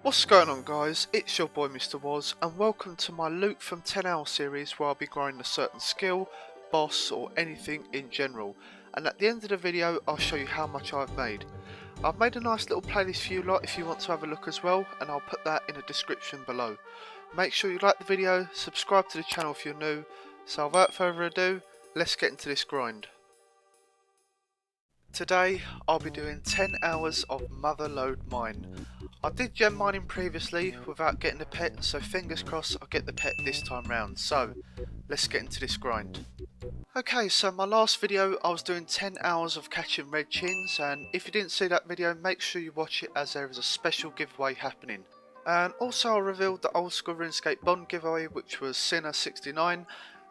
What's going on, guys? It's your boy Mr. Woz, and welcome to my Loot from 10 Hour series where I'll be grinding a certain skill, boss or anything in general, and at the end of the video I'll show you how much I've made. I've made a nice little playlist for you lot if you want to have a look as well, and I'll put that in the description below. Make sure you like the video, subscribe to the channel if you're new, so without further ado, let's get into this grind. Today I'll be doing 10 hours of Motherlode mine. I did gem mining previously without getting the pet, so fingers crossed I'll get the pet this time round. So let's get into this grind. Okay, so my last video I was doing 10 hours of catching red chins, and if you didn't see that video make sure you watch it as there is a special giveaway happening. And also I revealed the old school RuneScape bond giveaway, which was Sinner 69.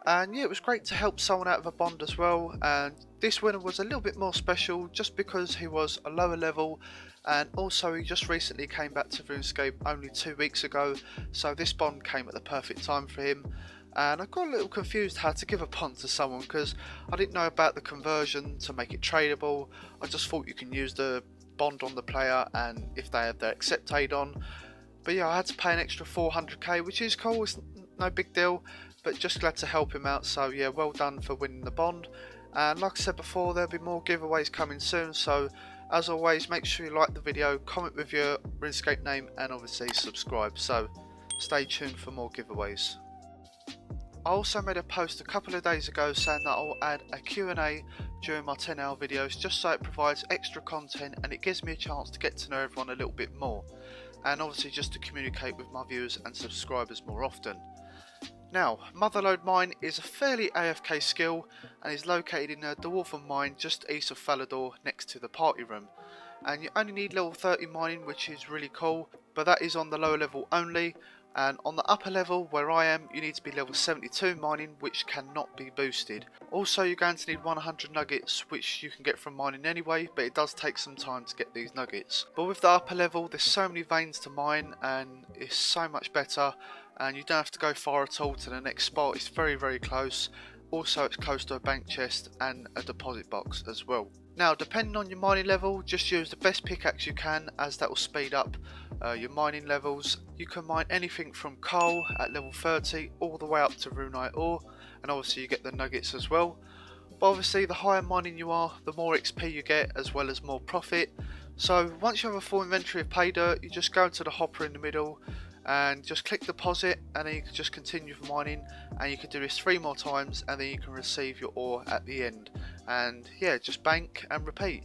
And yeah, it was great to help someone out of a bond as well, and this winner was a little bit more special just because he was a lower level, and also he just recently came back to RuneScape only 2 weeks ago, so this bond came at the perfect time for him. And I got a little confused how to give a bond to someone because I didn't know about the conversion to make it tradable. I just thought you can use the bond on the player and if they have their accept aid on. But yeah, I had to pay an extra 400k, which is cool, it's no big deal. But just glad to help him out, so yeah, well done for winning the bond. And like I said before, there'll be more giveaways coming soon, so as always make sure you like the video, comment with your RuneScape name and obviously subscribe, so stay tuned for more giveaways. I also made a post a couple of days ago saying that I'll add a Q&A during my 10 hour videos just so it provides extra content and it gives me a chance to get to know everyone a little bit more, and obviously just to communicate with my viewers and subscribers more often. Now, Motherlode mine is a fairly AFK skill and is located in a dwarven mine just east of Falador next to the party room. And you only need level 30 mining, which is really cool, but that is on the lower level only, and on the upper level where I am you need to be level 72 mining, which cannot be boosted. Also you're going to need 100 nuggets, which you can get from mining anyway, but it does take some time to get these nuggets. But with the upper level there's so many veins to mine and it's so much better, and you don't have to go far at all to the next spot. It's very close. Also it's close to a bank chest and a deposit box as well. Now depending on your mining level, just use the best pickaxe you can, as that will speed up your mining levels. You can mine anything from coal at level 30 all the way up to runite ore, and obviously you get the nuggets as well. But obviously the higher mining you are, the more XP you get as well as more profit. So once you have a full inventory of pay dirt, you just go to the hopper in the middle and just click deposit, and then you can just continue for mining, and you can do this 3 more times and then you can receive your ore at the end. And yeah, just bank and repeat,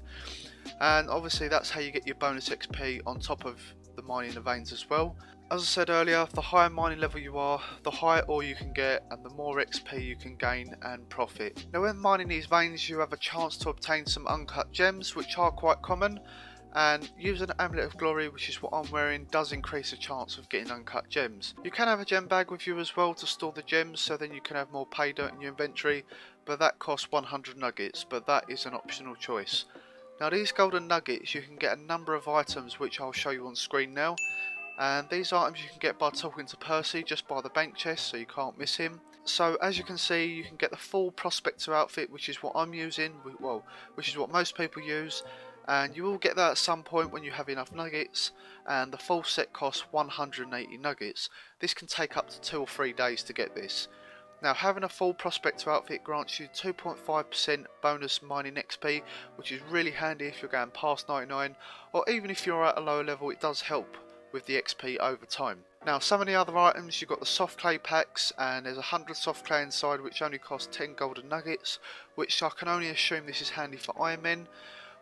and obviously that's how you get your bonus XP on top of the mining the veins as well. As I said earlier, the higher mining level you are, the higher ore you can get and the more XP you can gain and profit. Now when mining these veins you have a chance to obtain some uncut gems, which are quite common, and using an amulet of glory, which is what I'm wearing, does increase the chance of getting uncut gems. You can have a gem bag with you as well to store the gems, so then you can have more pay dirt in your inventory, but that costs 100 nuggets, but that is an optional choice. Now these golden nuggets you can get a number of items which I'll show you on screen now, and these items you can get by talking to Percy just by the bank chest, so you can't miss him. So as you can see, you can get the full prospector outfit, which is what I'm using, well, which is what most people use, and you will get that at some point when you have enough nuggets, and the full set costs 180 nuggets. This can take up to 2 or 3 days to get this. Now having a full prospector outfit grants you 2.5% bonus mining XP, which is really handy if you're going past 99, or even if you're at a lower level, it does help with the XP over time. Now some of the other items, you've got the soft clay packs, and there's 100 soft clay inside which only cost 10 golden nuggets, which I can only assume this is handy for Iron Men.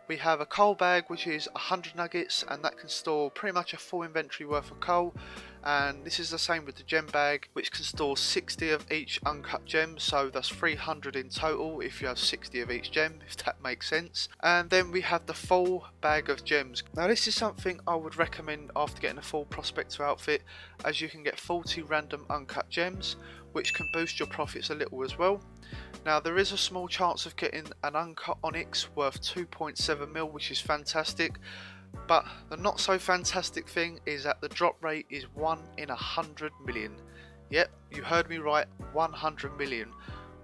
We have a coal bag which is 100 nuggets, and that can store pretty much a full inventory worth of coal, and this is the same with the gem bag, which can store 60 of each uncut gem, so that's 300 in total if you have 60 of each gem, if that makes sense. And then we have the full bag of gems. Now this is something I would recommend after getting a full prospector outfit, as you can get 40 random uncut gems, which can boost your profits a little as well. Now there is a small chance of getting an uncut onyx worth 2.7 mil, which is fantastic, but the not so fantastic thing is that the drop rate is 1 in 100 million. Yep, you heard me right, 100 million,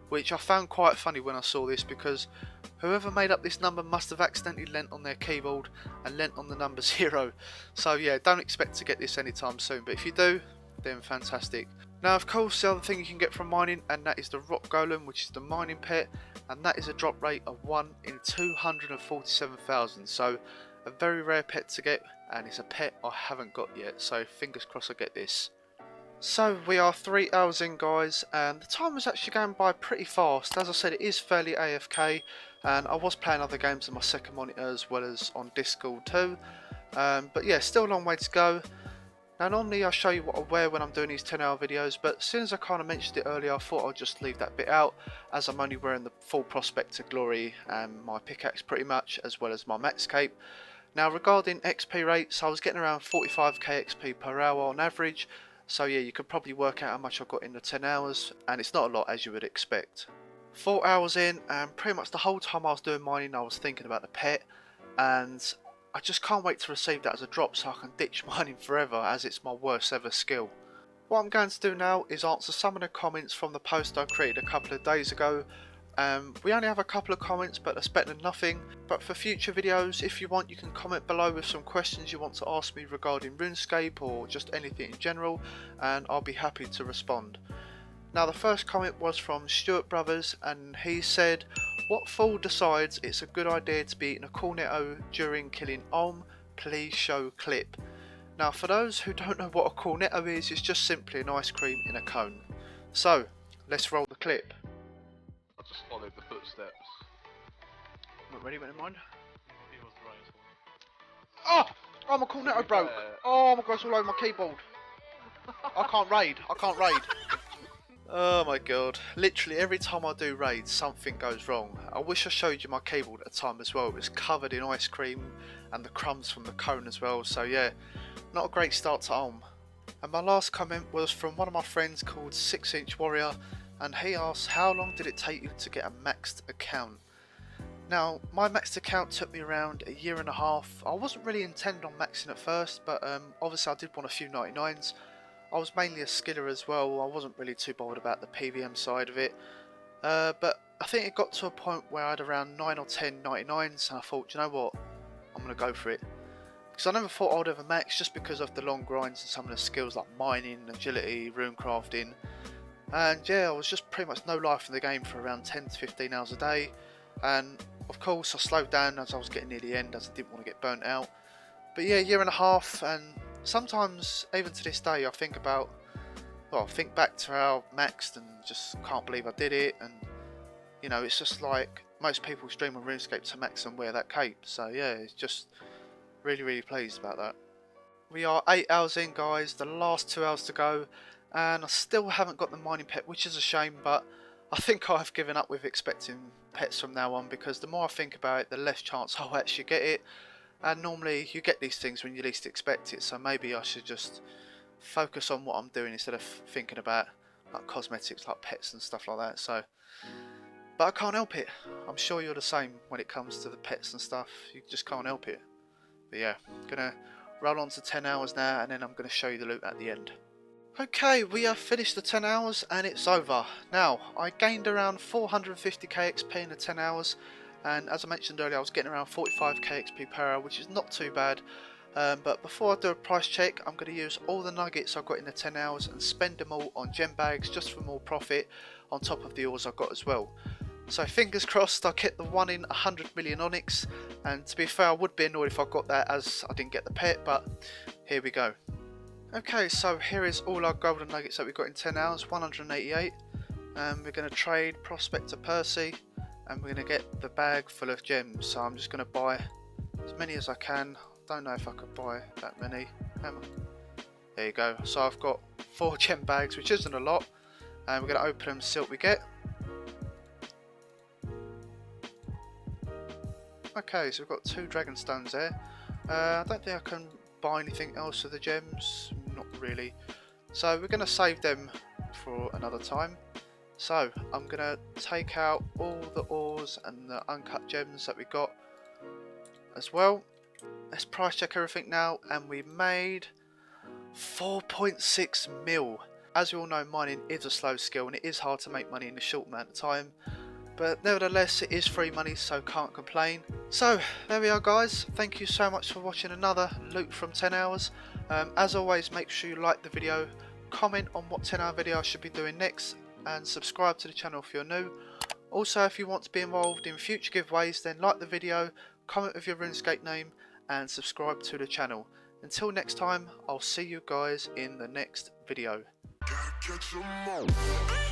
which I found quite funny when I saw this, because Whoever made up this number must have accidentally lent on their keyboard and lent on the number 0. So yeah, don't expect to get this anytime soon, but if you do, then fantastic. Now of course the other thing you can get from mining, and that is the rock golem, which is the mining pet, and that is a drop rate of 1 in 247,000. So a very rare pet to get, and it's a pet I haven't got yet, so fingers crossed I get this. So we are 3 hours in, guys, and the time was actually going by pretty fast. As I said, it is fairly AFK, and I was playing other games on my second monitor as well as on Discord too. But yeah, still a long way to go. Now normally I show you what I wear when I'm doing these 10-hour videos, but as soon as I kind of mentioned it earlier, I thought I'd just leave that bit out, as I'm only wearing the full Prospector Glory and my pickaxe pretty much, as well as my max cape. Now regarding XP rates, I was getting around 45k XP per hour on average. So yeah, you could probably work out how much I got in the 10 hours, and it's not a lot as you would expect. 4 hours in, and pretty much the whole time I was doing mining I was thinking about the pet, and I just can't wait to receive that as a drop so I can ditch mining forever, as it's my worst ever skill. What I'm going to do now is answer some of the comments from the post I created a couple of days ago. We only have a couple of comments, but that's better than nothing. But for future videos, if you want, you can comment below with some questions you want to ask me regarding RuneScape or just anything in general, and I'll be happy to respond. Now the first comment was from Stuart Brothers, and he said, "What fool decides it's a good idea to be eating a cornetto during killing Olm? Please show clip." Now for those who don't know what a cornetto is, it's just simply an ice cream in a cone. So let's roll the clip. Just followed the footsteps. Not ready, but in mind. He was right. Oh! Oh, my cornetto broke! Oh my god, it's all over my keyboard. I can't raid. Oh my god. Literally every time I do raids, something goes wrong. I wish I showed you my keyboard at the time as well. It was covered in ice cream and the crumbs from the cone as well. So yeah, not a great start to Ulm. And my last comment was from one of my friends called 6-inch Warrior, and he asked, how long did it take you to get a maxed account? Now my maxed account took me around a year and a half. I wasn't really intending on maxing at first, but obviously I did want a few 99s. I was mainly a skiller as well. I wasn't really too bothered about the PVM side of it, but I think it got to a point where I had around 9 or 10 99s, and I thought, you know what, I'm going to go for it. Because I never thought I would ever max, just because of the long grinds and some of the skills like mining, agility, rune crafting. And yeah, I was just pretty much no life in the game for around 10 to 15 hours a day. And of course I slowed down as I was getting near the end, as I didn't want to get burnt out. But yeah, a year and a half, and sometimes even to this day I think about, well, I think back to how I maxed and just can't believe I did it. And you know, it's just like most people stream on RuneScape to max and wear that cape. So yeah, it's just really pleased about that. We are 8 hours in, guys, the last 2 hours to go, and I still haven't got the mining pet, which is a shame, but I think I've given up with expecting pets from now on, because the more I think about it, the less chance I'll actually get it. And normally you get these things when you least expect it, so maybe I should just focus on what I'm doing instead of thinking about like cosmetics like pets and stuff like that. So, but I can't help it. I'm sure you're the same when it comes to the pets and stuff. You just can't help it. But yeah, gonna roll on to 10 hours now, and then I'm gonna show you the loot at the end. Okay, we have finished the 10 hours and it's over. Now, I gained around 450k XP in the 10 hours, and as I mentioned earlier, I was getting around 45k XP per hour, which is not too bad. But before I do a price check, I'm going to use all the nuggets I got in the 10 hours and spend them all on gem bags, just for more profit, on top of the ores I got as well. So fingers crossed I get the 1 in 100 million onyx, and to be fair I would be annoyed if I got that, as I didn't get the pet, but here we go. Okay, so here is all our golden nuggets that we got in 10 hours, 188, and we're going to trade Prospector Percy, and we're going to get the bag full of gems. So I'm just going to buy as many as I can. Don't know if I could buy that many. There you go. So I've got 4 gem bags, which isn't a lot, and we're going to open them, see what we get. Okay, so we've got 2 dragon stones there. I don't think I can buy anything else with the gems, not really. So we're going to save them for another time. So I'm going to take out all the ores and the uncut gems that we got as well. Let's price check everything now, and we made 4.6 mil. As you all know, mining is a slow skill and it is hard to make money in a short amount of time. but nevertheless it is free money, so can't complain. So there we are guys, thank you so much for watching another loot from 10 hours. As always, make sure you like the video, comment on what 10 hour video I should be doing next, and subscribe to the channel if you're new. Also, if you want to be involved in future giveaways, then like the video, comment with your RuneScape name, and subscribe to the channel. Until next time, I'll see you guys in the next video. Gotta catch 'em all.